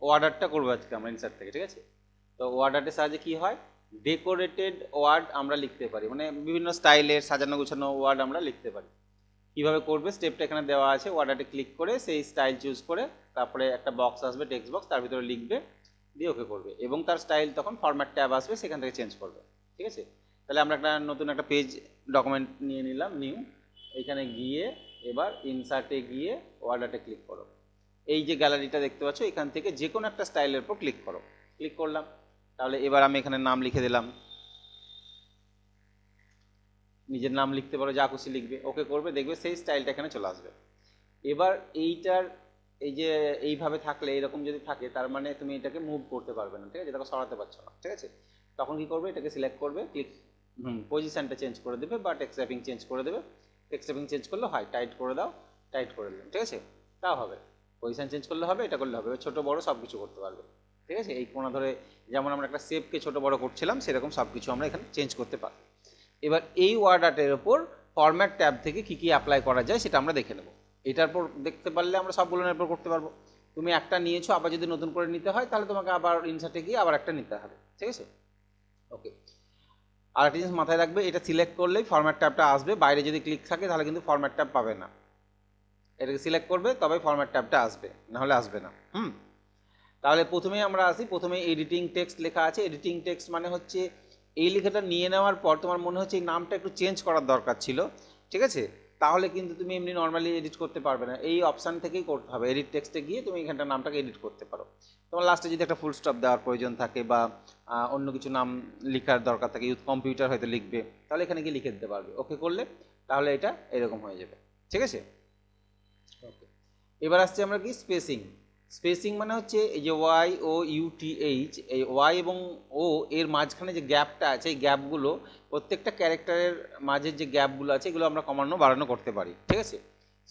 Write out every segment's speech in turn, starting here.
ওয়ার্ডারটা করবো আজকে আমরা ইনসার্ট থেকে, ঠিক আছে? তো ওয়ার্ডারের সাহায্যে কি হয়, ডেকোরেটেড ওয়ার্ড আমরা লিখতে পারি, মানে বিভিন্ন স্টাইলের সাজানো গোছানো ওয়ার্ড আমরা লিখতে পারি। কীভাবে করবে স্টেপটা এখানে দেওয়া আছে, ওয়ার্ডারে ক্লিক করে সেই স্টাইল চুজ করে তারপরে একটা বক্স আসবে, টেক্সট বক্স, তার ভিতরে লিখবে, দিয়ে ওকে করবে, এবং তার স্টাইল তখন ফরম্যাট ট্যাব আসবে, সেখান থেকে চেঞ্জ করবে, ঠিক আছে? তাহলে আমরা একটা নতুন একটা পেজ ডকুমেন্ট নিয়ে নিলাম, নিউ, এইখানে গিয়ে এবার ইনসার্টে গিয়ে ওয়ার্ডারে ক্লিক করো, এই যে গ্যালারিটা দেখতে পাচ্ছ এখান থেকে যে কোনো একটা স্টাইলের উপর ক্লিক করো, ক্লিক করলাম, তাহলে এবার আমি এখানে নাম লিখে দিলাম, নিজের নাম লিখতে পারো, যা খুশি লিখবে, ওকে করবে, দেখবে সেই স্টাইলটা এখানে চলে আসবে। এবার এইটার এই যে এইভাবে থাকলে, এরকম যদি থাকে, তার মানে তুমি এটাকে মুভ করতে পারবে না, ঠিক আছে? এটাকে সরাতে পারছো না, ঠিক আছে? তখন কি করবে, এটাকে সিলেক্ট করবে, ক্লিক, পজিশনটা চেঞ্জ করে দেবে বা টেক্সট র্যাপিং চেঞ্জ করে দেবে, টেক্সট র্যাপিং চেঞ্জ করলে হয়, টাইট করে দাও, টাইট করে দিলাম, ঠিক আছে? তাও হবে, পজিশন চেঞ্জ করলে হবে, এটা করলে হবে, ছোটো বড়ো সব কিছু করতে পারবে, ঠিক আছে? এই কোণা ধরে যেমন আমরা একটা শেপকে ছোটো বড়ো করছিলাম, সেরকম সব কিছু আমরা এখানে চেঞ্জ করতে পারি। এবার এই ওয়ার্ড আর্টের ওপর ফরম্যাট ট্যাব থেকে কী কী অ্যাপ্লাই করা যায় সেটা আমরা দেখে নেব। এটার পর দেখতে পারলে আমরা সবগুলোর উপর করতে পারবো। তুমি একটা নিয়েছো, আবার যদি নতুন করে নিতে হয় তাহলে তোমাকে আবার ইনসার্টে গিয়ে আবার একটা নিতে হবে, ঠিক আছে? ওকে, আর একটা জিনিস মাথায় রাখবে, এটা সিলেক্ট করলেই ফরম্যাট ট্যাবটা আসবে, বাইরে যদি ক্লিক থাকে তাহলে কিন্তু ফরম্যাট ট্যাব পাবে না, এটাকে সিলেক্ট করবে তবেই ফরম্যাট ট্যাবটা আসবে, নাহলে আসবে না। তাহলে প্রথমেই আমরা আসি, প্রথমে এডিটিং টেক্সট লেখা আছে, এডিটিং টেক্সট মানে হচ্ছে এই লেখাটা নিয়ে নেওয়ার পর তোমার মনে হচ্ছে এই নামটা একটু চেঞ্জ করার দরকার ছিল, ঠিক আছে? তাহলে কিন্তু তুমি এমনি নর্মালি এডিট করতে পারবে না, এই অপশান থেকেই করতে হবে, এডিট টেক্সটে গিয়ে তুমি এখানটা নামটাকে এডিট করতে পারো। তোমার লাস্টে যদি একটা ফুল স্টপ দেওয়ার প্রয়োজন থাকে বা অন্য কিছু নাম লেখার দরকার থাকে, ইউথ কম্পিউটার হয়তো লিখবে, তাহলে এখানে গিয়ে লিখে দিতে পারবে, ওকে করলে তাহলে এটা এরকম হয়ে যাবে, ঠিক আছে? ওকে, এবার আসছে আমরা কি স্পেসিং। স্পেসিং মানে হচ্ছে এই যে ওয়াই ও ইউটিএইচ, এই ওয়াই এবং ও এর মাঝখানে যে গ্যাপটা আছে, এই গ্যাপগুলো প্রত্যেকটা ক্যারেক্টারের মাঝের যে গ্যাপগুলো আছে এগুলো আমরা কমানো বাড়ানো করতে পারি, ঠিক আছে?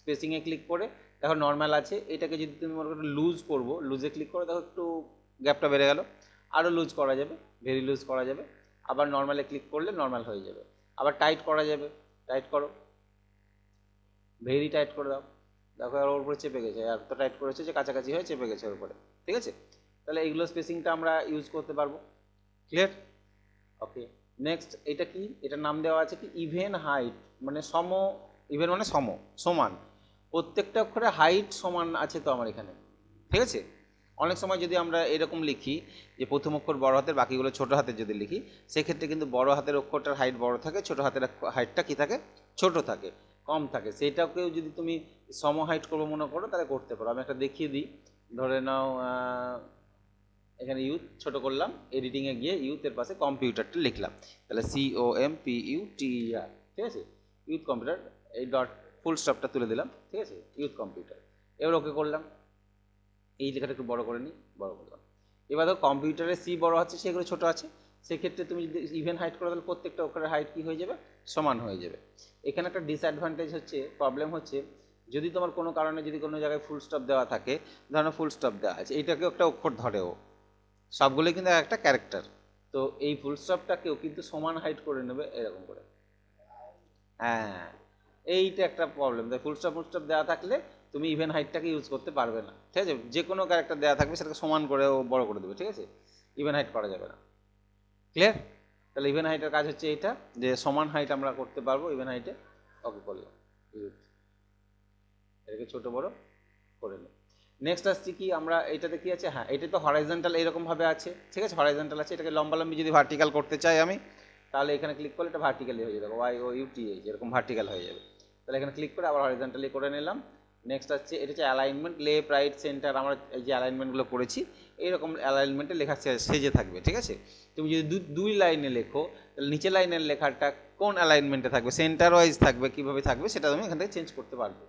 স্পেসিংয়ে ক্লিক করে দেখো নর্মাল আছে, এটাকে যদি তুমি মনে করো লুজ করবো, লুজে ক্লিক করে দেখো একটু গ্যাপটা বেড়ে গেল, আরও লুজ করা যাবে, ভেরি লুজ করা যাবে, আবার নর্মালে ক্লিক করলে নর্মাল হয়ে যাবে, আবার টাইট করা যাবে, টাইট করো, ভেরি টাইট করে দাও, দেখো আর ওর উপরে চেপে গেছে, আর তো টাইট করেছে যে কাছাকাছি হয়ে চেপে গেছে ওর উপরে, ঠিক আছে? তাহলে এইগুলো স্পেসিংটা আমরা ইউজ করতে পারবো, ক্লিয়ার? ওকে, নেক্সট এটা কি, এটার নাম দেওয়া আছে কি ইভেন হাইট, মানে সম, ইভেন মানে সম, সমান, প্রত্যেকটা অক্ষরে হাইট সমান আছে তো আমার এখানে, ঠিক আছে? অনেক সময় যদি আমরা এরকম লিখি যে প্রথম অক্ষর বড় হাতের বাকিগুলো ছোট হাতের যদি লিখি, সেক্ষেত্রে কিন্তু বড় হাতের অক্ষরটার হাইট বড় থাকে, ছোট হাতের হাইটটা কি থাকে, ছোট থাকে, কম থাকে, সেইটাকেও যদি তুমি সম হাইট করবো মনে করো তাহলে করতে পারো। আমি একটা দেখিয়ে দিই, ধরে নাও এখানে ইউথ ছোট করলাম, এডিটিংয়ে গিয়ে ইউথের পাশে কম্পিউটারটা লিখলাম, তাহলে COMPUTER, ঠিক আছে? ইউথ কম্পিউটার, এই ডট ফুল স্টপটা তুলে দিলাম, ঠিক আছে? ইউথ কম্পিউটার, এবার ওকে করলাম, এই লেখাটা একটু বড় করে নিই, বড় করলাম। এবার ধরো কম্পিউটারে সি বড় আছে, সেগুলো ছোট আছে, সেক্ষেত্রে তুমি যদি ইভেন হাইট করো তাহলে প্রত্যেকটা অক্ষরের হাইট কী হয়ে যাবে, সমান হয়ে যাবে। এখানে একটা ডিসঅ্যাডভান্টেজ হচ্ছে, প্রবলেম হচ্ছে, যদি তোমার কোনো কারণে যদি কোনো জায়গায় ফুল স্টপ দেওয়া থাকে, ধরো ফুল স্টপ দেওয়া আছে, এইটাকেও একটা অক্ষর ধরেও, সবগুলোই কিন্তু একটা ক্যারেক্টার, তো এই ফুল স্টপটাকেও কিন্তু সমান হাইট করে নেবে এরকম করে, হ্যাঁ, এইটা একটা প্রবলেম। তাই ফুল স্টপ দেওয়া থাকলে তুমি ইভেন হাইটটাকে ইউজ করতে পারবে না, ঠিক আছে? যে কোনো ক্যারেক্টার দেওয়া থাকবে সেটাকে সমান করে ও বড় করে দেবে, ঠিক আছে? ইভেন হাইট করা যাবে না, ক্লিয়ার? তাহলে ইভেন হাইটের কাজ হচ্ছে এইটা, যে সমান হাইট আমরা করতে পারবো ইভেন হাইটে, ওকে করলাম, এটাকে ছোটো বড়ো করে নেব। নেক্সট আসছি কি আমরা এইটাতে কি আছে, হ্যাঁ এটা তো হরাইজন্টাল এইরকমভাবে আছে, ঠিক আছে? হরাইজন্টাল আছে, এটাকে লম্বালম্বি যদি ভার্টিক্যাল করতে চাই আমি, তাহলে এখানে ক্লিক করলে এটা ভার্টিক্যালি হয়ে যাবে, YOUTH এরকম ভার্টিক্যাল হয়ে যাবে। তাহলে এখানে ক্লিক করে আবার হরাইজন্টালি করে নিলাম। নেক্সট আসছে, এটা হচ্ছে অ্যালাইনমেন্ট, লেফট রাইট সেন্টার, আমরা এই যে অ্যালাইনমেন্টগুলো করেছি এইরকম অ্যালাইনমেন্টে লেখা সেজে থাকবে, ঠিক আছে? তুমি যদি দুই লাইনে লেখো তাহলে নিচে লাইনের লেখাটা কোন অ্যালাইনমেন্টে থাকবে, সেন্টার ওয়াইজ থাকবে, কীভাবে থাকবে সেটা তুমি এখান থেকে চেঞ্জ করতে পারবে।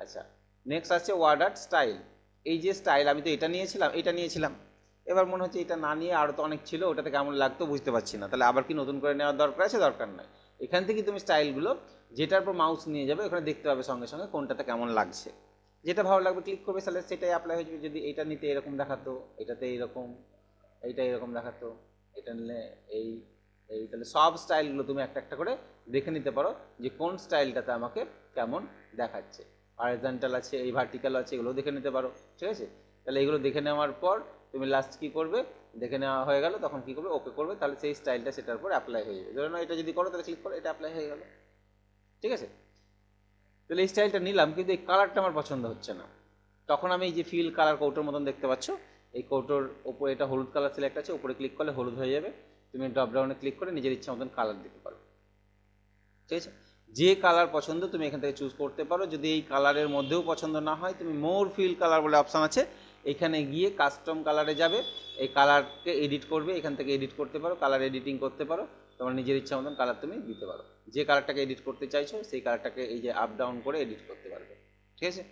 আচ্ছা, নেক্সট আসছে ওয়ার্ড আর্ট স্টাইল। এই যে স্টাইল, আমি তো এটা নিয়েছিলাম, এবার মনে হচ্ছে এটা না নিয়ে আরও তো অনেক ছিল, ওটাতে কেমন লাগতো বুঝতে পারছি না, তাহলে আবার কি নতুন করে নেওয়ার দরকার আছে, দরকার নাই। এখান থেকে তুমি স্টাইলগুলো যেটার উপর মাউস নিয়ে যাবে ওখানে দেখতে পাবে সঙ্গে সঙ্গে কোনটাতে কেমন লাগছে, যেটা ভালো লাগবে ক্লিক করবে, তাহলে সেটাই অ্যাপ্লাই হয়ে যাবে। যদি এটা নিতে এরকম দেখাতো, এটাতে এইরকম, এইটা এরকম দেখাতো, এটা নিলে এই এই তাহলে সব স্টাইলগুলো তুমি একটা একটা করে দেখে নিতে পারো যে কোন স্টাইলটাতে আমাকে কেমন দেখাচ্ছে। হরাইজন্টাল আছে, এই ভার্টিক্যাল আছে, এগুলো দেখে নিতে পারো, ঠিক আছে? তাহলে এইগুলো দেখে নেওয়ার পর তুমি লাস্ট কী করবে, দেখে নেওয়া হয়ে গেল তখন কী করবে, ওকে করবে, তাহলে সেই স্টাইলটা সেটার উপর অ্যাপ্লাই হয়ে যাবে। ধরো এটা যদি করো তাহলে ক্লিক করো, এটা অ্যাপ্লাই হয়ে গেল, ঠিক আছে। তাহলে এই স্টাইলটা নিলাম, কিন্তু এই কালারটা আমার পছন্দ হচ্ছে না। তখন আমি এই যে ফিল কালার কৌটোর মতন দেখতে পাচ্ছ, এই কৌটোর ওপরে এটা হলুদ কালার সিলেক্ট আছে, উপরে ক্লিক করলে হলুদ হয়ে যাবে। তুমি ড্রপডাউনে ক্লিক করে নিজের ইচ্ছা মতন কালার দিতে পারো, ঠিক আছে। যে কালার পছন্দ তুমি এখান থেকে চুজ করতে পারো। যদি এই কালারের মধ্যেও পছন্দ না হয়, তুমি মোর ফিল কালার বলে অপশান আছে, এখানে গিয়ে কাস্টম কালারে যাবে, এই কালারকে এডিট করবে, এখান থেকে এডিট করতে পারো, কালার এডিটিং করতে পারো, তোমার নিজের ইচ্ছা মতন কালার তুমি দিতে পারো। যে কালারটাকে এডিট করতে চাইছো সেই কালারটাকে এই যে আপ ডাউন করে এডিট করতে পারবে, ঠিক আছে।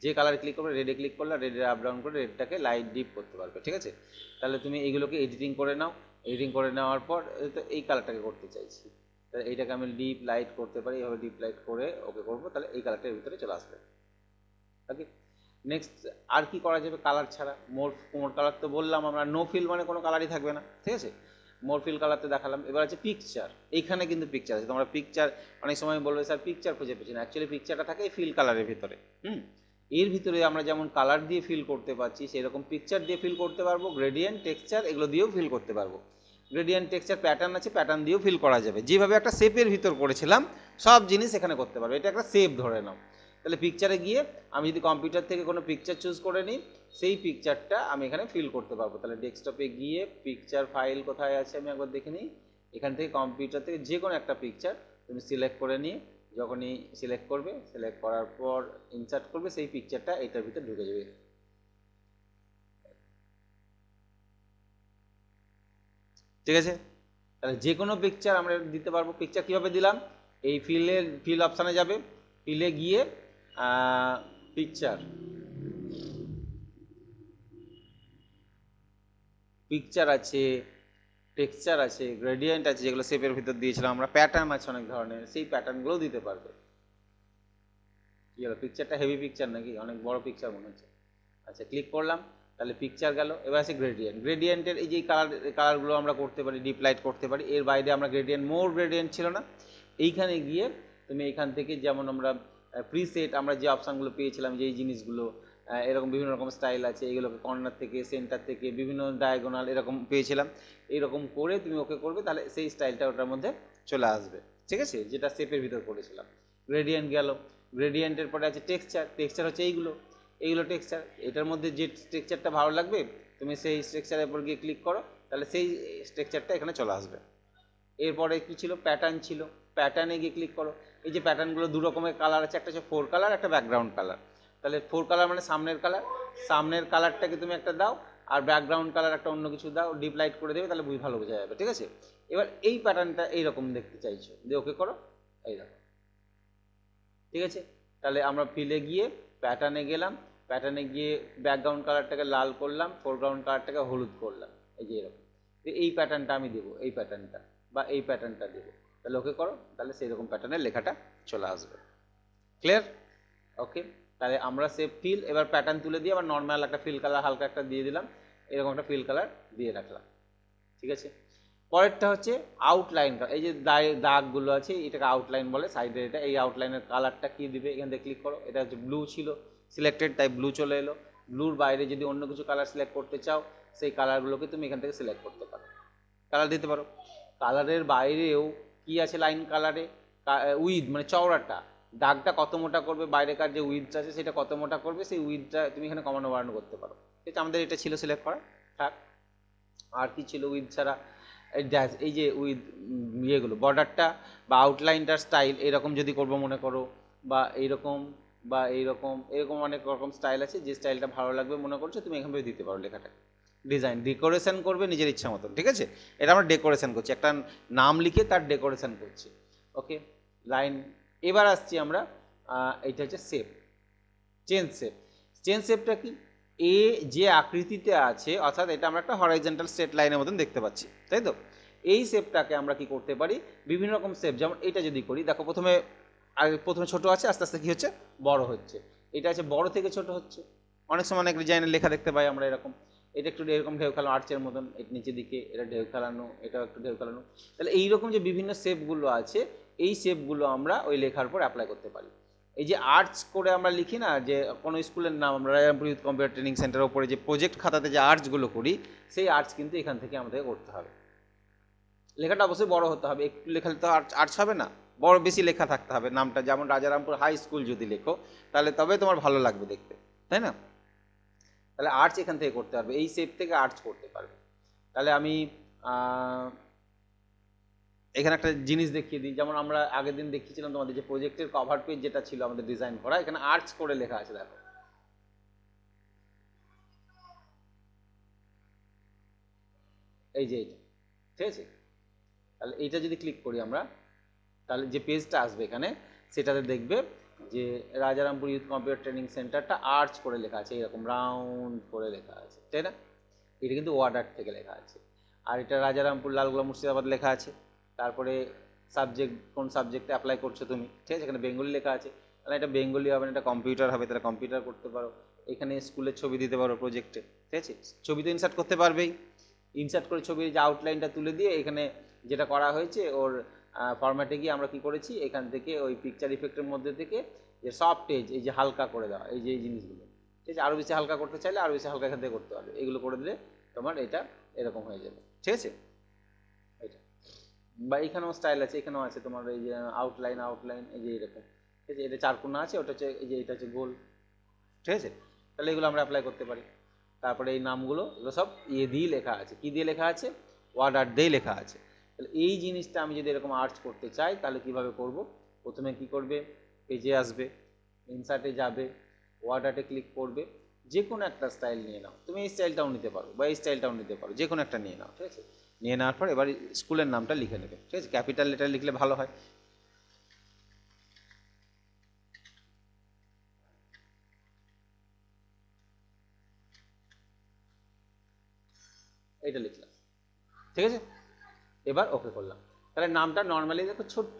যে কালারে ক্লিক করবে, রেডে ক্লিক করলে রেডে আপ ডাউন করে রেডটাকে লাইট ডিপ করতে পারবে, ঠিক আছে। তাহলে তুমি এইগুলোকে এডিটিং করে নাও। এডিটিং করে নেওয়ার পর এই কালারটাকে করতে চাইছি, তাহলে এইটাকে আমি ডিপ লাইট করতে পারি, এইভাবে ডিপ লাইট করে ওকে করবো, তাহলে এই কালারটার ভিতরে চলে আসবে। ওকে, নেক্সট আর কি করা যাবে কালার ছাড়া? মোর কালার তো বললাম আমরা, নো ফিল মানে কোনো কালারই থাকবে না, ঠিক আছে। মোর ফিল কালারতে দেখালাম। এবার আছে পিকচার। এইখানে কিন্তু পিকচার আছে, তোমরা পিকচার অনেক সময় বলবে স্যার পিকচার খুঁজে পেয়েছি না, অ্যাকচুয়ালি পিকচারটা থাকে ফিল কালারের ভিতরে। এর ভিতরে আমরা যেমন কালার দিয়ে ফিল করতে পারছি, সেরকম পিকচার দিয়ে ফিল করতে পারবো, গ্রেডিয়েন্ট, টেক্সচার এগুলো দিয়েও ফিল করতে পারবো। গ্রেডিয়েন্ট, টেক্সচার, প্যাটার্ন আছে, প্যাটার্ন দিয়েও ফিল করা যাবে। যেভাবে একটা শেপের ভিতর করেছিলাম সব জিনিস এখানে করতে পারবো। এটা একটা শেপ ধরে নাও। তাহলে পিকচারে গিয়ে আমি যদি কম্পিউটার থেকে কোনো পিকচার চুজ করে নিই, সেই পিকচারটা আমি এখানে ফিল করতে পারবো। তাহলে ডেস্কটপে গিয়ে পিকচার ফাইল কোথায় আছে আমি একবার দেখে নিই। এখান থেকে কম্পিউটার থেকে যে কোনো একটা পিকচার তুমি সিলেক্ট করে নিয়ে যখনই সিলেক্ট করবে, সিলেক্ট করার পর ইনসার্ট করবে, সেই পিকচারটা এটার ভিতরে ঢুকে যাবে, ঠিক আছে। তাহলে যে কোনো পিকচার আমরা দিতে পারবো। পিকচার কীভাবে দিলাম, এই ফিল অপশানে যাবে, ফিলে গিয়ে পিকচার, পিকচার আছে, টেক্সচার আছে, গ্রেডিয়েন্ট আছে, যেগুলো শেপের ভিতর দিয়েছিলাম আমরা, প্যাটার্ন আছে অনেক ধরনের, সেই প্যাটার্নগুলোও দিতে পারবে। কি হলো, পিকচারটা হেভি পিকচার নাকি, অনেক বড় পিকচার মনে হচ্ছে। আচ্ছা, ক্লিক করলাম, তাহলে পিকচার গেল। এবার আছে গ্রেডিয়েন্ট। গ্রেডিয়েন্টের এই যে কালারগুলো আমরা করতে পারি, ডিপ লাইট করতে পারি। এর বাইরে আমরা গ্রেডিয়েন্ট, মোর গ্রেডিয়েন্ট ছিল না, এইখানে গিয়ে তুমি এইখান থেকে যেমন আমরা প্রিসেট, আমরা যে অপশানগুলো পেয়েছিলাম, যে এই জিনিসগুলো এরকম বিভিন্ন রকম স্টাইল আছে, এইগুলোকে কর্নার থেকে, সেন্টার থেকে, বিভিন্ন ডায়াগোনাল এরকম পেয়েছিলাম, এইরকম করে তুমি ওকে করবে, তাহলে সেই স্টাইলটা ওটার মধ্যে চলে আসবে, ঠিক আছে, যেটা শেপের ভিতর করেছিলাম। গ্রেডিয়েন্ট গেল। গ্রেডিয়েন্টের পরে আছে টেক্সচার। টেক্সচার হচ্ছে এইগুলো টেক্সচার। এটার মধ্যে যে টেক্সচারটা ভালো লাগবে তুমি সেই স্ট্রাকচারের উপর গিয়ে ক্লিক করো, তাহলে সেই স্ট্রাকচারটা এখানে চলে আসবে। এরপরে কি ছিল, প্যাটার্ন ছিল। প্যাটার্নে গিয়ে ক্লিক করো। এই যে প্যাটার্নগুলো দু রকমের কালার আছে, একটা হচ্ছে 4 কালার, একটা ব্যাকগ্রাউন্ড কালার। তাহলে 4 কালার মানে সামনের কালার, সামনের কালারটাকে তুমি একটা দাও, আর ব্যাকগ্রাউন্ড কালার একটা অন্য কিছু দাও, ডিপ লাইট করে দেবে, তাহলে ভালো বোঝা যাবে, ঠিক আছে। এবার এই প্যাটার্নটা এইরকম দেখতে চাইছো, দিয়ে ওকে করো, এইরকম, ঠিক আছে। তাহলে আমরা ফিলে গিয়ে প্যাটার্নে গেলাম, প্যাটার্নে গিয়ে ব্যাকগ্রাউন্ড কালারটাকে লাল করলাম, ফোরগ্রাউন্ড কালারটাকে হলুদ করলাম, এই যে এরকম। এই প্যাটার্নটা আমি দেবো, এই প্যাটার্নটা বা এই প্যাটার্নটা দেবো, তাহলে ওকে করো, তাহলে সেই রকম প্যাটার্নের লেখাটা চলে আসবে। ক্লিয়ার? ওকে, তাহলে আমরা সে ফিল, এবার প্যাটার্ন তুলে দিয়ে আবার নর্মাল একটা ফিল কালার হালকা একটা দিয়ে দিলাম, এরকম একটা ফিল কালার দিয়ে রাখলাম, ঠিক আছে। পরেরটা হচ্ছে আউটলাইন। এই যে দাগগুলো আছে এটাকে আউটলাইন বলে, সাইডে এটা। এই আউটলাইনের কালারটা কি দিবে, এখান থেকে ক্লিক করো। এটা হচ্ছে ব্লু ছিল সিলেক্টেড, তাই ব্লু চলে এলো। ব্লুর বাইরে যদি অন্য কিছু কালার সিলেক্ট করতে চাও, সেই কালারগুলোকে তুমি এখান থেকে সিলেক্ট করতে পারো, কালার দিতে পারো। কালারের বাইরেও কি আছে, লাইন কালারে উইথ মানে চওড়াটা, দাগটা কত মোটা করবে, বাইরেকার যে উইথটা আছে সেটা কত মোটা করবে, সেই উইথটা তুমি এখানে কমানো বাড়ানো করতে পারো, ঠিক আছে। আমাদের এটা ছিল সিলেক্ট করা, থাক। আর কি ছিল উইথ ছাড়া, এই যে উইথ ইয়েগুলো, বর্ডারটা বা আউটলাইনটার স্টাইল এরকম যদি করবো মনে করো, বা এইরকম বা এইরকম, এরকম অনেক রকম স্টাইল আছে। যে স্টাইলটা ভালো লাগবে মনে করছো তুমি এখানভাবে দিতে পারো লেখাটা। ডিজাইন ডেকোরেশন করবে নিজের ইচ্ছা মতন, ঠিক আছে। এটা আমরা ডেকোরেশন করছি, একটা নাম লিখে তার ডেকোরেশন করছি, ওকে। লাইন। এবার আসছি আমরা, এইটা হচ্ছে শেপ, চেঞ্জ শেপ। চেঞ্জ শেপটা কি, এ যে আকৃতিতে আছে, অর্থাৎ এটা আমরা একটা হরাইজন্টাল স্ট্রেট লাইনের মতন দেখতে পাচ্ছি, তাই তো। এই শেপটাকে আমরা কি করতে পারি, বিভিন্ন রকম শেপ, যেমন এটা যদি করি, দেখো প্রথমে ছোট আছে, আস্তে আস্তে কি হচ্ছে, বড় হচ্ছে। এটা আছে বড় থেকে ছোট হচ্ছে। অনেক সময় অনেক ডিজাইনের লেখা দেখতে পাই আমরা এরকম, এটা একটু এরকম ঢেউ খেলানো আর্চের মতন, এটা নিচের দিকে এটা ঢেউ খেলানো, এটাও একটু ঢেউ খেলানো। তাহলে এইরকম যে বিভিন্ন শেপগুলো আছে, এই শেপগুলো আমরা ওই লেখার উপর অ্যাপ্লাই করতে পারি। এই যে আর্টস করে আমরা লিখি না, যে কোনো স্কুলের নাম আমরা রায়রামপুর ইউথ কম্পিউটার ট্রেনিং সেন্টারের উপরে যে প্রজেক্ট খাতাতে যে আর্টসগুলো করি, সেই আর্টস কিন্তু এখান থেকে আমাদের করতে হবে। লেখাটা অবশ্যই বড় হতে হবে, একটু লেখালে তো আর্টস হবে না, বড় বেশি লেখা থাকতে হবে নামটা। যেমন রাজারামপুর হাই স্কুল যদি লেখো তাহলে তবে তোমার ভালো লাগবে দেখতে, তাই না? তাহলে আর্টস এখান থেকে করতে পারবে, এই শেপ থেকে আর্টস করতে পারবে। তাহলে আমি এখানে একটা জিনিস দেখিয়ে দিই, যেমন আমরা আগের দিন দেখিয়েছিলাম তোমাদের যে প্রজেক্টের কভার পেজ যেটা ছিল আমাদের ডিজাইন করা, এখানে আর্টস করে লেখা আছে, দেখো এই যে এইটা, ঠিক আছে? তাহলে এইটা যদি ক্লিক করি আমরা, তাহলে যে পেজটা আসবে এখানে সেটাতে দেখবে যে রাজারামপুর ইউথ কম্পিউটার ট্রেনিং সেন্টারটা আর্টস করে লেখা আছে, এরকম রাউন্ড করে লেখা আছে, তাই না? এটা কিন্তু ওয়ার্ড আর্ট থেকে লেখা আছে। আর এটা রাজারামপুর লালগোলা মুর্শিদাবাদ লেখা আছে। তারপরে সাবজেক্ট, কোন সাবজেক্টে অ্যাপ্লাই করছো তুমি, ঠিক আছে? এখানে বেঙ্গলি লেখা আছে, তাহলে এটা বেঙ্গলি হবে না, এটা কম্পিউটার হবে, তাহলে কম্পিউটার করতে পারো। এখানে স্কুলের ছবি দিতে পারো প্রজেক্টে, ঠিক আছে? ছবি তো ইনসার্ট করতে পারবেই, ইনসার্ট করে ছবির যে আউটলাইনটা তুলে দিয়ে এখানে যেটা করা হয়েছে ওর ফরম্যাটে গিয়ে আমরা কি করেছি, এখান থেকে ওই পিকচার ইফেক্টের মধ্যে থেকে যে সফট এজ, এই যে হালকা করে দেওয়া, এই যে এই জিনিসগুলো, ঠিক আছে? আরও বেশি হালকা করতে চাইলে আরও বেশি হালকা এখান থেকে করতে পারবে, এগুলো করে দিলে তোমার এটা এরকম হয়ে যাবে, ঠিক আছে? এটা বা এখানেও স্টাইল আছে, এখানেও আছে তোমার এই যে আউটলাইন, এই যে এরকম, ঠিক আছে? এটা চারকোনা আছে, ওটা হচ্ছে এই যে এটা হচ্ছে গোল, ঠিক আছে? তাহলে এগুলো আমরা অ্যাপ্লাই করতে পারি। তারপরে এই নামগুলো এগুলো সব ইয়ে দিয়ে লেখা আছে, কি দিয়ে লেখা আছে, ওয়ার্ড আর্ট দিয়ে লেখা আছে। তাহলে এই জিনিসটা আমি যদি এরকম আর্টস করতে চাই তাহলে কিভাবে করব? প্রথমে কি করবে, পেজে আসবে, ইনসার্টে যাবে, ওয়ার্ড আর্টে ক্লিক করবে, যে কোনো একটা স্টাইল নিয়ে নাও, তুমি এই স্টাইলটাও নিতে পারো বা এই স্টাইলটাও নিতে পারো, যে কোনো একটা নিয়ে নাও, ঠিক আছে? নিয়ে নেওয়ার পর এবার স্কুলের নামটা লিখে নেবে, ঠিক আছে? ক্যাপিটাল লেটার লিখলে ভালো হয়। এইটা লিখলাম, ঠিক আছে? এবার ওকে করলাম। তাহলে নামটা নর্মালি দেখো ছোট্ট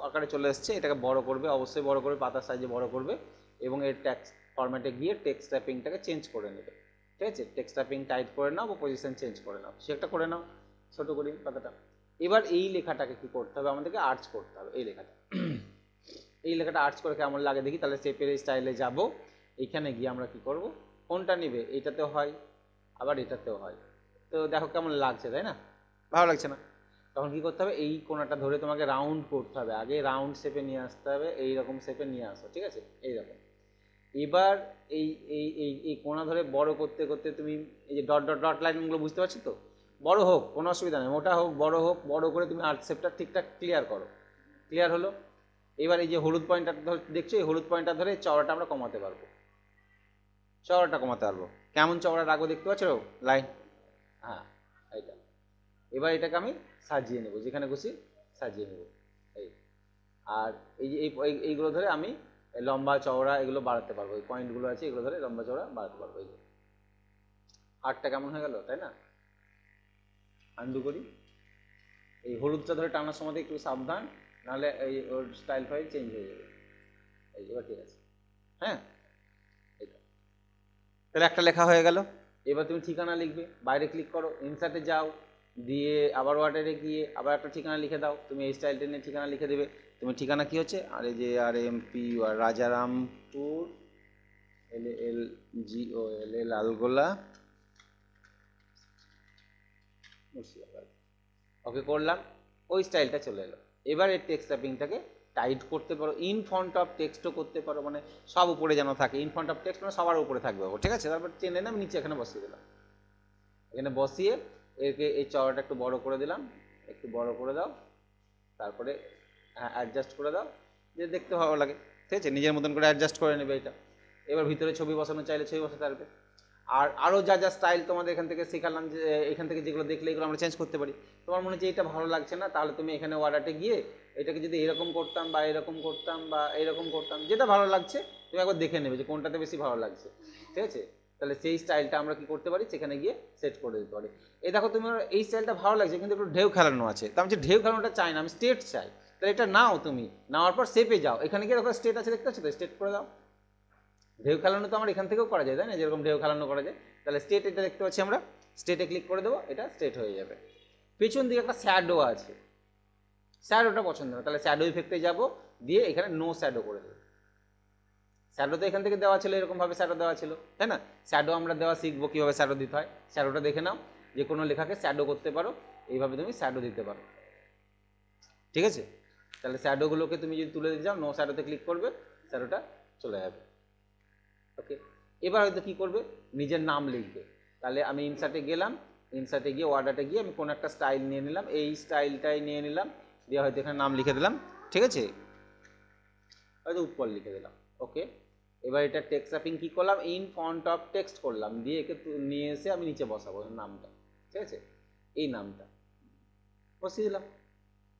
আকারে চলে এসছে, এটাকে বড় করবে, অবশ্যই বড় করবে, পাতার সাইজে বড় করবে এবং এর টেক্সট ফরম্যাটে গিয়ে টেক্সট ট্র্যাপিংটাকে চেঞ্জ করে নেবে, ঠিক আছে? টেক্সট ট্র্যাপিং টাইট করে নাও বা পজিশন চেঞ্জ করে নাও, সে একটা করে নাও, ছোটো করি পাতাটা। এবার এই লেখাটাকে কি করতে হবে, আমাদেরকে আর্টস করতে হবে এই লেখাটা। এই লেখাটা আর্টস করে কেমন লাগে দেখি, তাহলে শেপের স্টাইলে যাব, এইখানে গিয়ে আমরা কি করব, কোনটা নিবে, এইটাতেও হয় আবার এটাতেও হয়, তো দেখো কেমন লাগছে, তাই না? ভালো লাগছে না? তখন কী করতে হবে, এই কোণাটা ধরে তোমাকে রাউন্ড করতে হবে, আগে রাউন্ড শেপে নিয়ে আসতে হবে, এইরকম শেপে নিয়ে আসো, ঠিক আছে? এইরকম। এবার এই এই এই এই কোণা ধরে বড় করতে করতে তুমি এই যে ডট ডট ডট লাইনগুলো বুঝতে পারছো তো, বড় হোক কোনো অসুবিধা নেই, মোটা হোক বড় হোক, বড় করে তুমি আর্ট শেপটা ঠিকঠাক ক্লিয়ার করো। ক্লিয়ার হলো? এবার এই যে হলুদ পয়েন্টটা দেখছো, এই হলুদ পয়েন্টটা ধরে চওড়াটা আমরা কমাতে পারবো, চওড়াটা কমাতে পারবো। কেমন চওড়া রাখবো দেখতে পাচ্ছ লাইন, হ্যাঁ এইটা। এবার এটাকে আমি সাজিয়ে নেব, যেখানে খুশি সাজিয়ে নেব এই। আর এই যে এইগুলো ধরে আমি লম্বা চওড়া এগুলো বাড়াতে পারবো, এই পয়েন্টগুলো আছে এগুলো ধরে লম্বা চওড়া বাড়াতে পারবো। এই যে আর্টটা কেমন হয়ে গেল, তাই না? আন্ডু করি, এই হলুদটা ধরে টানার সময় একটু সাবধান, নাহলে এই ওর স্টাইল ফাইল চেঞ্জ হয়ে যাবে। এই এবার ঠিক আছে, হ্যাঁ এইটা। তাহলে একটা লেখা হয়ে গেল। এবার তুমি ঠিকানা লিখবে, বাইরে ক্লিক করো, ইনসার্টে যাও, দিয়ে আবার ওয়ার্ডারে গিয়ে আবার একটা ঠিকানা লিখে দাও, তুমি এই স্টাইলটা নিয়ে ঠিকানা লিখে দেবে। তুমি ঠিকানা কি হচ্ছে, আর এই যে RMP রাজারামপুর LALGOL লালগোলা মুর্শিদাবাদ, ওকে করলাম, ওই স্টাইলটা চলে এলো। এবার এই টেক্সট ট্যাপিংটাকে টাইট করতে পারো, ইন ফ্রন্ট অফ টেক্সটও করতে পারো, মানে সব উপরে যেন থাকে, ইন ফ্রন্ট অফ টেক্সট মানে সবার উপরে থাকবে, ঠিক আছে? তারপর টেনে আমি নিচে এখানে বসিয়ে দিলাম, এখানে বসিয়ে একে এই চওড়াটা একটু বড় করে দিলাম, একটু বড় করে দাও, তারপরে হ্যাঁ অ্যাডজাস্ট করে দাও, যে দেখতে ভালো লাগে, ঠিক আছে? নিজের মতন করে অ্যাডজাস্ট করে নেবে এটা। এবার ভিতরে ছবি বসানো চাইলে ছবি বসাতে পারবে। আর আরও যা যা স্টাইল তোমাদের এখান থেকে শেখালাম, যে এখান থেকে যেগুলো দেখলে এগুলো আমরা চেঞ্জ করতে পারি। তোমার মনে হচ্ছে এটা ভালো লাগছে না, তাহলে তুমি এখানে ওয়ার্ডারে গিয়ে এটাকে যদি এরকম করতাম বা এরকম করতাম বা এরকম করতাম, যেটা ভালো লাগছে তুমি একবার দেখে নেবে যে কোনটাতে বেশি ভালো লাগছে, ঠিক আছে? তাহলে সেই স্টাইলটা আমরা কি করতে পারি, সেখানে গিয়ে সেট করে দিতে পারি। এই দেখো তুমি এই স্টাইলটা ভালো লাগছে কিন্তু একটু ঢেউ খেলানো আছে, তা আমি যে ঢেউ খেলানোটা চাই না, আমি স্টেট চাই। তাহলে এটা নাও, তুমি নেওয়ার পর শেপে যাও, এখানে গিয়ে দেখো স্টেট আছে দেখতে পাচ্ছ তো, স্টেট করে দাও। ঢেউ খেলানো তো আমার এখান থেকেও করা যায়, তাই না? যেরকম ঢেউ খেলানো করা যায়, তাহলে স্টেট এটা দেখতে পাচ্ছি আমরা, স্টেটে ক্লিক করে দেবো, এটা স্টেট হয়ে যাবে। পেছন দিকে একটা শ্যাডো আছে, শ্যাডোটা পছন্দ না, তাহলে শ্যাডো ইফেক্টে যাব, দিয়ে এখানে নো শ্যাডো করে দেবো, শ্যাডো তো এখান থেকে দেওয়া ছিল, এরকমভাবে শ্যাডো দেওয়া ছিল, তাই না? শ্যাডো আমরা দেওয়া শিখবো কীভাবে শ্যাডো দিতে হয়। শ্যাডোটা দেখে নাও, যে কোনো লেখাকে শ্যাডো করতে পারো, এইভাবে তুমি শ্যাডো দিতে পারো, ঠিক আছে? তাহলে শ্যাডোগুলোকে তুমি যদি তুলে দিতে যাও, নো শ্যাডোতে ক্লিক করবে, শ্যাডোটা চলে যাবে। ওকে, এবার হয়তো কী করবে, নিজের নাম লিখবে। তাহলে আমি ইনসার্টে গেলাম, ইনসার্টে গিয়ে ওয়ার্ডারটা গিয়ে আমি কোনো একটা স্টাইল নিয়ে নিলাম, এই স্টাইলটাই নিয়ে নিলাম, দিয়ে হয়তো এখানে নাম লিখে দিলাম, ঠিক আছে? হয়তো উৎপল লিখে দিলাম। ওকে, এবার এটা টেক্সট র্যাপিং কী করলাম, ইন ফন্ট অফ টেক্সট করলাম, দিয়ে একে নিয়ে এসে আমি নিচে বসাবো নামটা, ঠিক আছে? এই নামটা বসিয়ে দিলাম,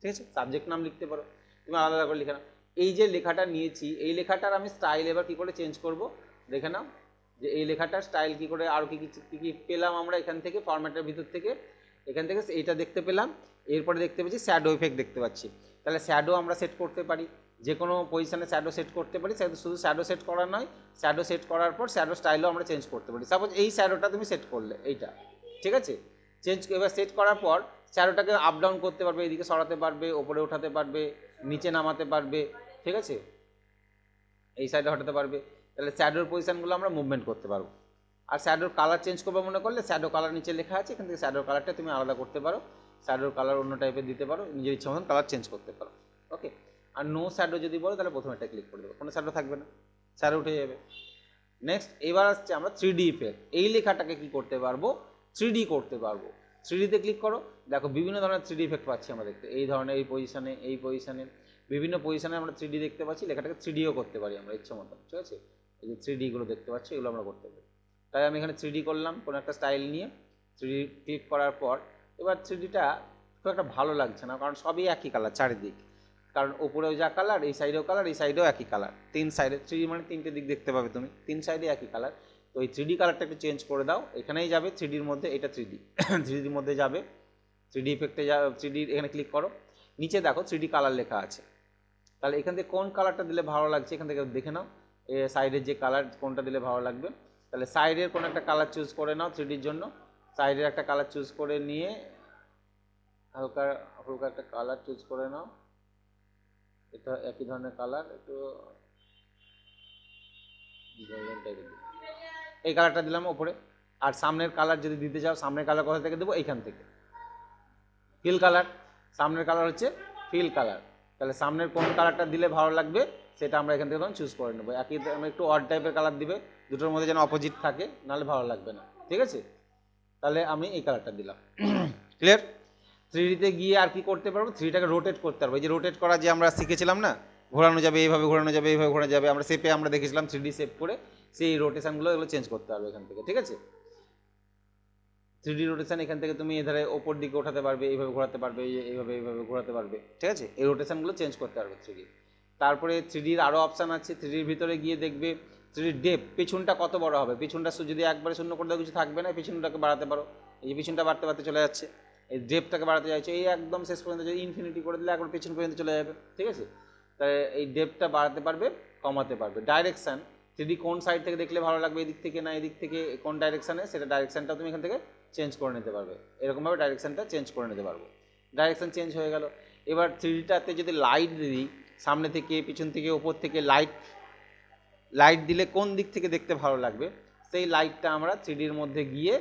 ঠিক আছে? সাবজেক্ট নাম লিখতে পারো তুমি, আলাদা করে লিখে নাও। এই যে লেখাটা নিয়েছি, এই লেখাটার আমি স্টাইল এবার কী করে চেঞ্জ করব, দেখে নাও যে এই লেখাটার স্টাইল কী করে, আরও কী কী পেলাম আমরা এখান থেকে, ফরম্যাটের ভিতর থেকে, এখান থেকে এইটা দেখতে পেলাম। এরপরে দেখতে পাচ্ছি শ্যাডো ইফেক্ট দেখতে পাচ্ছি। তাহলে শ্যাডো আমরা সেট করতে পারি, যে কোনো পজিশানে শ্যাডো সেট করতে পারি। শুধু শ্যাডো সেট করা নয়, শ্যাডো সেট করার পর শ্যাডো স্টাইলও আমরা চেঞ্জ করতে পারি। সাপোজ এই শ্যাডোটা তুমি সেট করলে, এইটা, ঠিক আছে? এবার সেট করার পর শ্যাডোটাকে আপ ডাউন করতে পারবে, এইদিকে সরাতে পারবে, ওপরে ওঠাতে পারবে, নিচে নামাতে পারবে, ঠিক আছে? এই সাইডে হটাতে পারবে। তাহলে শ্যাডোর পজিশানগুলো আমরা মুভমেন্ট করতে পারবো। আর শ্যাডোর কালার চেঞ্জ করবে মনে করলে, শ্যাডো কালার নিচে লেখা আছে, এখান থেকে শ্যাডোর কালারটা তুমি আলাদা করতে পারো, শ্যাডোর কালার অন্য টাইপের দিতে পারো, নিজের ইচ্ছা মতন কালার চেঞ্জ করতে পারো। ওকে, আর নো শ্যাডো যদি বলো, তাহলে প্রথমে এটা ক্লিক করে দেবো, কোনো শ্যাডো থাকবে না, শ্যাডো উঠে যাবে। নেক্সট, এবার আসছে আমরা 3D ইফেক্ট। এই লেখাটাকে কি করতে পারবো, 3D করতে পারবো। 3Dতে ক্লিক করো, দেখো বিভিন্ন ধরনের 3D ইফেক্ট পাচ্ছি আমরা দেখতে, এই ধরনের, এই পজিশানে, এই পজিশানে, বিভিন্ন পজিশানে আমরা 3D দেখতে পাচ্ছি। লেখাটাকে 3Dও করতে পারি আমরা ইচ্ছা মতন, ঠিক আছে? এই যে 3Dগুলো দেখতে পাচ্ছি, এগুলো আমরা করতে পারি। তাই আমি এখানে 3D করলাম, কোনো একটা স্টাইল নিয়ে 3D ক্লিক করার পর, এবার 3Dটা খুব একটা ভালো লাগছে না, কারণ সবই একই কালার চারিদিক। কারণ ওপরেও যা কালার, এই সাইডেও কালার, এই সাইডেও একই কালার, 3 সাইডে 3D মানে 3টে দিক দেখতে পাবে তুমি, 3 সাইডে একই কালার। তো এই 3D কালারটা একটু চেঞ্জ করে দাও, এখানেই যাবে 3Dর মধ্যে, এটা 3Dর মধ্যে যাবে, 3D ইফেক্টে যাবে, 3D এখানে ক্লিক করো, নিচে দেখো 3D কালার লেখা আছে। তাহলে এখান থেকে কোন কালারটা দিলে ভালো লাগছে এখান থেকে দেখে নাও, সাইডের যে কালার কোনটা দিলে ভালো লাগবে। তাহলে সাইডের কোনো একটা কালার চুজ করে নাও 3Dর জন্য, সাইডের একটা কালার চুজ করে নিয়ে হালকা হালকা একটা কালার চুজ করে নাও, এটা একই ধরনের কালার, একটু এই কালারটা দিলাম ওপরে। আর সামনের কালার যদি দিতে চাও, সামনের কালার কোথা থেকে দেবো, এইখান থেকে ফিল কালার, সামনের কালার হচ্ছে ফিল কালার। তাহলে সামনের কোন কালারটা দিলে ভালো লাগবে সেটা আমরা এখান থেকে তখন চুজ করে নেবো। একই একটু অড টাইপের কালার দিবে, দুটোর মধ্যে যেন অপোজিট থাকে, নাহলে ভালো লাগবে না, ঠিক আছে? তাহলে আমি এই কালারটা দিলাম। ক্লিয়ার? 3Dতে গিয়ে আর কি করতে পারবো, 3Dটাকে রোটেট করতে পারবো। এই যে রোটেট করা যে আমরা শিখেছিলাম না, ঘোরানো যাবে, এইভাবে ঘোরানো যাবে, এইভাবে ঘোরানো যাবে, আমরা শেপে আমরা দেখেছিলাম 3D শেপ করে, সেই রোটেশনগুলো এগুলো চেঞ্জ করতে পারবে এখান থেকে, ঠিক আছে? 3D রোটেশন এখান থেকে তুমি এধারে ওপর দিকে ওঠাতে পারবে, এইভাবে ঘোরাতে পারবে, এইভাবে এইভাবে ঘোরাতে পারবে, ঠিক আছে? এই রোটেশনগুলো চেঞ্জ করতে পারবে 3D। তারপরে 3Dর আরও অপশান আছে, 3Dর ভিতরে গিয়ে দেখবে 3D ডেপ, পেছনটা কত বড় হবে, পেছনটা যদি একবারে শূন্য করে দাও কিছু থাকবে না, পেছনটাকে বাড়াতে পারো, এই যে পেছনটা বাড়তে বাড়তে চলে যাচ্ছে, এই ডেপটাকে বাড়াতে চাইছে, এই একদম শেষ পর্যন্ত যদি ইনফিনিটি করে দিলে একবার পেছন পর্যন্ত চলে যাবে, ঠিক আছে? তাই এই ডেপটা বাড়াতে পারবে, কমাতে পারবে। ডাইরেকশান, 3D কোন সাইড থেকে দেখলে ভালো লাগবে, এদিক থেকে না এদিক থেকে, কোন ডাইরেকশানে, সেটা ডাইরেকশানটা তুমি এখান থেকে চেঞ্জ করে নিতে পারবে, এরকমভাবে ডাইরেকশানটা চেঞ্জ করে নিতে পারবো। ডাইরেকশান চেঞ্জ হয়ে গেল। এবার 3Dটাতে যদি লাইট দিই, সামনে থেকে, পিছন থেকে, ওপর থেকে লাইট দিলে কোন দিক থেকে দেখতে ভালো লাগবে, সেই লাইটটা আমরা 3Dর মধ্যে গিয়ে,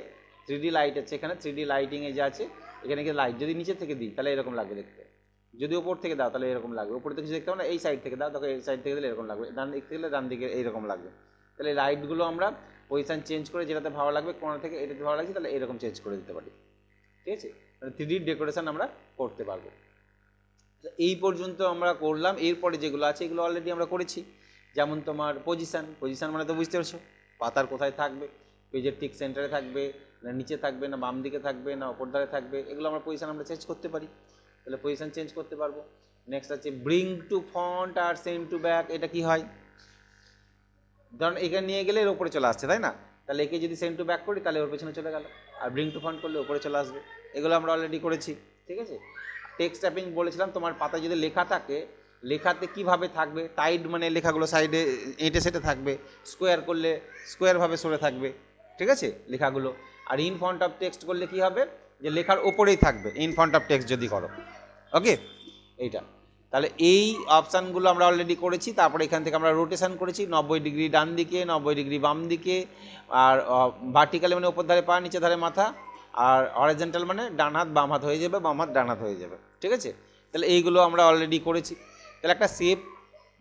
3D লাইট আছে এখানে, 3D লাইটিংয়ে যা আছে এখানে গিয়ে লাইট যদি নিচে থেকে দিই তাহলে এরকম লাগবে দেখতে, যদি ওপর থেকে দাও তাহলে এরকম লাগবে, ওপর থেকে কিছু দেখতে হবে না, এই সাইড থেকে দাও তখন এই সাইড থেকে দিলে এরকম লাগবে, ডান দিক থেকে দিলে ডান দিকে এইরকম লাগবে। তাহলে লাইটগুলো আমরা পজিশান চেঞ্জ করে যেটাতে ভালো লাগবে, কোন থেকে এটাতে ভালো লাগছে, তাহলে এরকম চেঞ্জ করে দিতে পারি, ঠিক আছে? মানে 3D ডেকোরেশন আমরা করতে পারবো। এই পর্যন্ত আমরা করলাম। এরপরে যেগুলো আছে এগুলো অলরেডি আমরা করেছি। যেমন তোমার পজিশান মানে তো বুঝতে পারছো, পাতার কোথায় থাকবে, পেজের ঠিক সেন্টারে থাকবে না নিচে থাকবে না বাম দিকে থাকবে না ওপর ধারে থাকবে, এগুলো আমরা পজিশান আমরা চেঞ্জ করতে পারি, তাহলে পজিশান চেঞ্জ করতে পারবো। নেক্সট আছে ব্রিং টু ফ্রন্ট আর সেন্ড টু ব্যাক। এটা কি হয়, ধরুন এখানে নিয়ে গেলে এর উপরে চলে আসছে, তাই না? তাহলে একে যদি সেন্ড টু ব্যাক করি তাহলে ওর পেছনে চলে গেল, আর ব্রিং টু ফ্রন্ট করলে উপরে চলে আসবে, এগুলো আমরা অলরেডি করেছি, ঠিক আছে? টেক্সট ট্যাপিং বলেছিলাম, তোমার পাতায় যদি লেখা থাকে, লেখাতে কিভাবে থাকবে, টাইড মানে লেখাগুলো সাইডে এঁটে সেটে থাকবে, স্কোয়ার করলে স্কোয়ারভাবে সরে থাকবে, ঠিক আছে লেখাগুলো। আর ইন ফ্রন্ট অফ টেক্সট করলে কি হবে, যে লেখার ওপরেই থাকবে, ইন ফ্রন্ট অফ টেক্সট যদি করো, ওকে? এইটা তাহলে এই অপশানগুলো আমরা অলরেডি করেছি। তারপরে এখান থেকে আমরা রোটেশন করেছি 90 ডিগ্রি ডান দিকে, 90 ডিগ্রি বাম দিকে, আর ভার্টিক্যালি মানে ওপর ধারে পা নিচে ধারে মাথা, আর হরিজন্টাল মানে ডান হাত বাম হাত হয়ে যাবে, বাম হাত ডান হাত হয়ে যাবে। ঠিক আছে, তাহলে এইগুলো আমরা অলরেডি করেছি। তাহলে একটা শেপ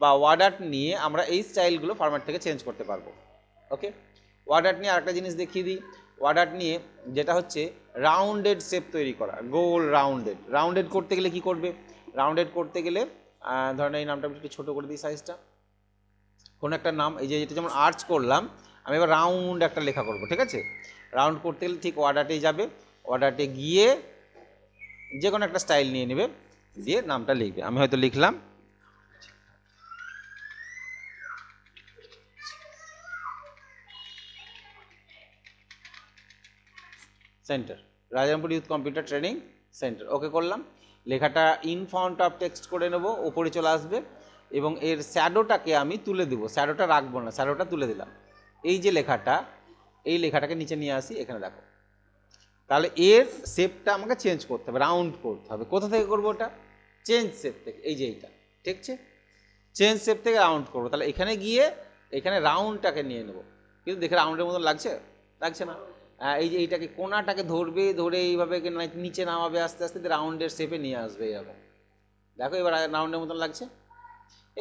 বা ওয়ার্ড আর্ট নিয়ে আমরা এই স্টাইলগুলো ফরম্যাট থেকে চেঞ্জ করতে পারবো। ওকে, ওয়ার্ড আর্ট নিয়ে আরেকটা জিনিস দেখিয়ে দিই। ওয়ার্ড আর্ট নিয়ে যেটা হচ্ছে রাউন্ডেড শেপ তৈরি করা, গোল রাউন্ডেড করতে গেলে কি করবে? রাউন্ডেড করতে গেলে ধরেন এই নামটা একটু ছোটো করে দিই সাইজটা, কোনো একটা নাম, এই যে এটা যেমন আর্চ করলাম, আমি এবার রাউন্ড একটা লেখা করব। ঠিক আছে, রাউন্ড করতে গেলে ঠিক ওয়ার্ড আর্টেই যাবে, ওয়ার্ড আর্টে গিয়ে যে কোনো একটা স্টাইল নিয়ে নেবে, দিয়ে নামটা লিখবে। আমি হয়তো লিখলাম centre, Rajarampur youth computer training centre. Okay করলাম, লেখাটা ইন ফ্রন্ট অফ টেক্সট করে নেব, উপরে চলে আসবে, এবং এর শ্যাডোটাকে আমি তুলে দেবো, শ্যাডোটা রাখবো না, শ্যাডোটা তুলে দিলাম। এই যে লেখাটা, এই লেখাটাকে নিচে নিয়ে আসি, এখানে দেখো। তাহলে এর শেপটা আমাকে চেঞ্জ করতে হবে, রাউন্ড করতে হবে। কোথা থেকে করবো ওটা? চেঞ্জ শেপ থেকে, এই যে এইটা, ঠিক আছে, চেঞ্জ শেপ থেকে রাউন্ড করবো। তাহলে এখানে গিয়ে এখানে রাউন্ডটাকে নিয়ে নেবো, কিন্তু দেখে রাউন্ডের মতন লাগছে? লাগছে না। এই যে এইটাকে কোনাটাকে ধরবে, ধরে এইভাবে নিচে নামাবে, আস্তে আস্তে রাউন্ডের শেপে নিয়ে আসবে এরকম। দেখো এবার রাউন্ডের মতন লাগছে।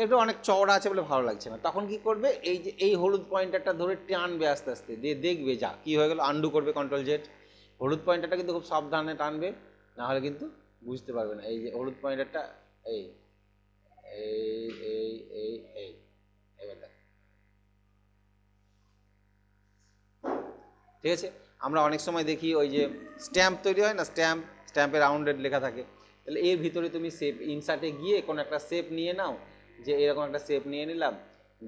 একটু অনেক চওড়া আছে বলে ভালো লাগছে না, তখন কি করবে? এই যে এই হলুদ পয়েন্টারটা ধরে টানবে আস্তে আস্তে, দিয়ে দেখবে যা কি হয়ে গেল, আন্ডু করবে কন্ট্রোল জেড। হলুদ পয়েন্টারটা কিন্তু খুব সাবধানে টানবে, না হলে কিন্তু বুঝতে পারবে না। এই যে হলুদ পয়েন্টারটা, এই এই এই এই এই এবার দেখ, ঠিক আছে। আমরা অনেক সময় দেখি ওই যে স্ট্যাম্প তৈরি হয় না, স্ট্যাম্পে রাউন্ডেড লেখা থাকে। তাহলে এর ভিতরে তুমি শেপ ইনসার্টে গিয়ে কোনো একটা শেপ নিয়ে নাও, যে এরকম একটা শেপ নিয়ে নিলাম,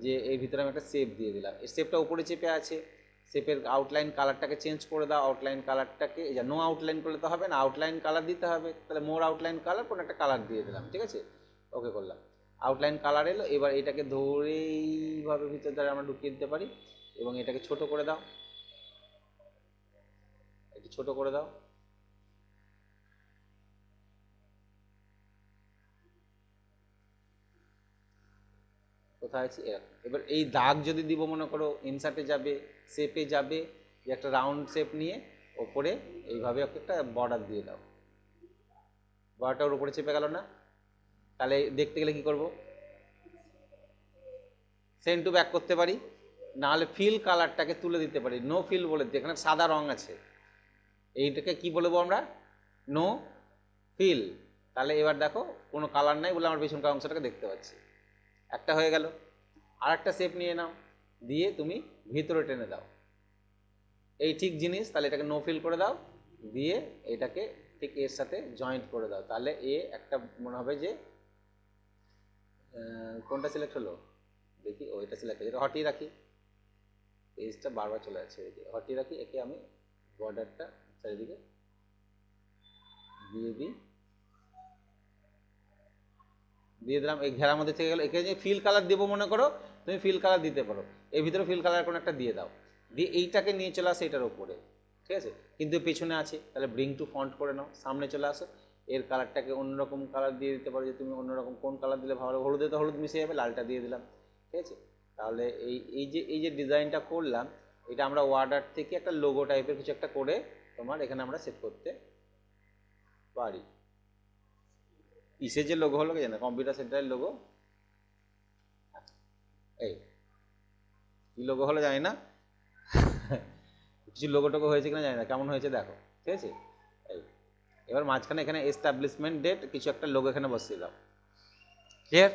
যে এর ভিতরে আমি একটা শেপ দিয়ে দিলাম, এই শেপটা উপরে চেপে আছে, শেপের আউটলাইন কালারটাকে চেঞ্জ করে দাও। আউটলাইন কালারটাকে, এই যে নো আউটলাইন করলে তো হবে না, আউটলাইন কালার দিতে হবে। তাহলে মোর আউটলাইন কালার, কোনো একটা কালার দিয়ে দিলাম, ঠিক আছে, ওকে করলাম। আউটলাইন কালার এলো, এবার এটাকে ধরে এইভাবে ভিতর দ্বারা আমরা ঢুকিয়ে দিতে পারি, এবং এটাকে ছোট করে দাও, একটু ছোট করে দাও। কোথায় আছে এরকম। এবার এই দাগ যদি দিব, মনে করো ইনসার্টে যাবে, শেপে যাবে, যে একটা রাউন্ড শেপ নিয়ে ওপরে এইভাবে একটা বর্ডার দিয়ে দাও, বর্ডারটার উপরে চেপে গেল না? তাহলে দেখতে গেলে কি করব? সেন্ড টু ব্যাক করতে পারি, নাহলে ফিল কালারটাকে তুলে দিতে পারি। নো ফিল বলে দিই, এখানে সাদা রং আছে, এইটাকে কি বলবো আমরা? No fill. তাহলে এবার দেখো কোনো কালার নাই বলে আমার পেছনকার অংশটাকে দেখতে পাচ্ছি। একটা হয়ে গেল। আর একটা শেপ নিয়ে নাও, দিয়ে তুমি ভিতরে টেনে দাও, এই ঠিক জিনিস। তাহলে এটাকে নো ফিল করে দাও, দিয়ে এটাকে ঠিক এর সাথে জয়েন্ট করে দাও। তাহলে এ একটা মনে হবে যে কোনটা সিলেক্ট হলো দেখি, ও এটা সিলেক্ট হয়েছে, হটিয়ে রাখি, পেজটা বারবার চলে যাচ্ছে, হটিয়ে রাখি। একে আমি বর্ডারটা চারিদিকে দিয়ে দিই, দিয়ে দিলাম। এই ঘেরার মধ্যে থেকে গেল। এখানে যে ফিল কালার দেবো, মনে করো তুমি ফিল কালার দিতে পারো, এর ভিতরে ফিল কালার কোনো একটা দিয়ে দাও, দিয়ে এইটাকে নিয়ে চলে আসো এটার উপরে, ঠিক আছে, কিন্তু পেছনে আছে। তাহলে ব্রিং টু ফন্ট করে নাও, সামনে চলে আসো, এর কালারটাকে অন্যরকম কালার দিয়ে দিতে পারো, যে তুমি অন্যরকম কোন কালার দিলে ভালো। হলুদে তো হলুদ মিশে যাবে, লালটা দিয়ে দিলাম, ঠিক আছে। তাহলে এই যে ডিজাইনটা করলাম, এটা আমরা ওয়ার্ড আর্ট থেকে একটা লোগো টাইপের কিছু একটা করে তোমার এখানে আমরা সেট করতে পারি। ইসের যে লোগো হলো, জানো কম্পিউটার সেন্টারের লোগো, এই কি লোগো হলো জানি না, কিছু লোগো টোগো হয়েছে কিনা জানি না, কেমন হয়েছে দেখো, ঠিক আছে। এই এবার মাঝখানে এখানে এস্টাবলিশমেন্ট ডেট কিছু একটা লোগো এখানে বসিয়ে দাও, ক্লিয়ার।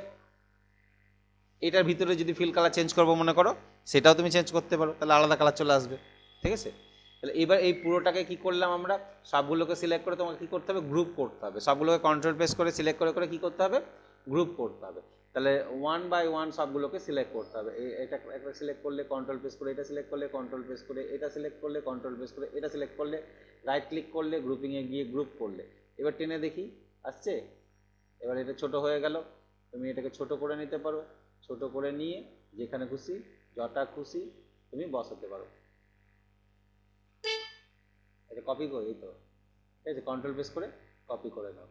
এটার ভিতরে যদি ফিল কালার চেঞ্জ করবো মনে করো, সেটাও তুমি চেঞ্জ করতে পারো, তাহলে আলাদা কালার চলে আসবে, ঠিক আছে। তাহলে এবার এই পুরোটাকে কি করলাম আমরা, সবগুলোকে সিলেক্ট করে তোমাকে কী করতে হবে? গ্রুপ করতে হবে। সবগুলোকে কন্ট্রোল প্রেস করে সিলেক্ট করে করে কী করতে হবে? গ্রুপ করতে হবে। তাহলে ওয়ান বাই ওয়ান সবগুলোকে সিলেক্ট করতে হবে। এটা একটা সিলেক্ট করলে কন্ট্রোল প্রেস করে, এটা সিলেক্ট করলে কন্ট্রোল প্রেস করে, এটা সিলেক্ট করলে কন্ট্রোল প্রেস করে, এটা সিলেক্ট করলে, রাইট ক্লিক করলে, গ্রুপিংয়ে গিয়ে গ্রুপ করলে। এবার টেনে দেখি আসছে। এবার এটা ছোট হয়ে গেল, তুমি এটাকে ছোট করে নিতে পারো, ছোট করে নিয়ে যেখানে খুশি যটা খুশি তুমি বসাতে পারো। এটা কপি করি তো, ঠিক আছে, কন্ট্রোল প্রেস করে কপি করে দাও।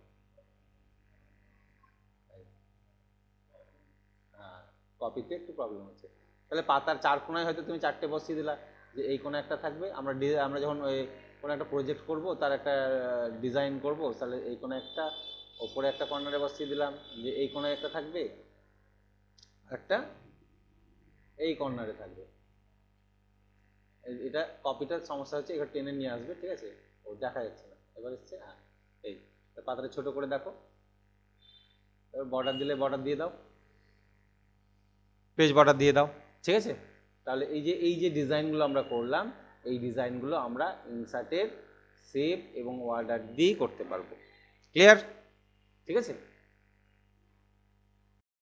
কপিতে একটু প্রবলেম হচ্ছে। তাহলে পাতার 4 কোণায় হয়তো তুমি 4টে বসিয়ে দিলা, যে এই কোণে একটা থাকবে, আমরা যখন ওই কোনো একটা প্রজেক্ট করব, তার একটা ডিজাইন করব, তাহলে এই কোণে একটা, ওপরে একটা কর্নারে বসিয়ে দিলাম যে এই কোণে একটা থাকবে, একটা এই কর্নারে থাকবে। এটা কপিটার সমস্যা হচ্ছে, এবার টেনে নিয়ে আসবে, ঠিক আছে? ও দেখা যাচ্ছে না, এবার এসছে। হ্যাঁ, এই পাতাটা ছোট করে দেখো। এবার বর্ডার দিলে বর্ডার দিয়ে দাও, পেজ বর্ডার দিয়ে দাও, ঠিক আছে? তাহলে এই যে ডিজাইনগুলো আমরা করলাম, এই ডিজাইনগুলো আমরা ইনসার্টের, সেভ এবং অর্ডার দিয়েই করতে পারবো। ক্লিয়ার? ঠিক আছে।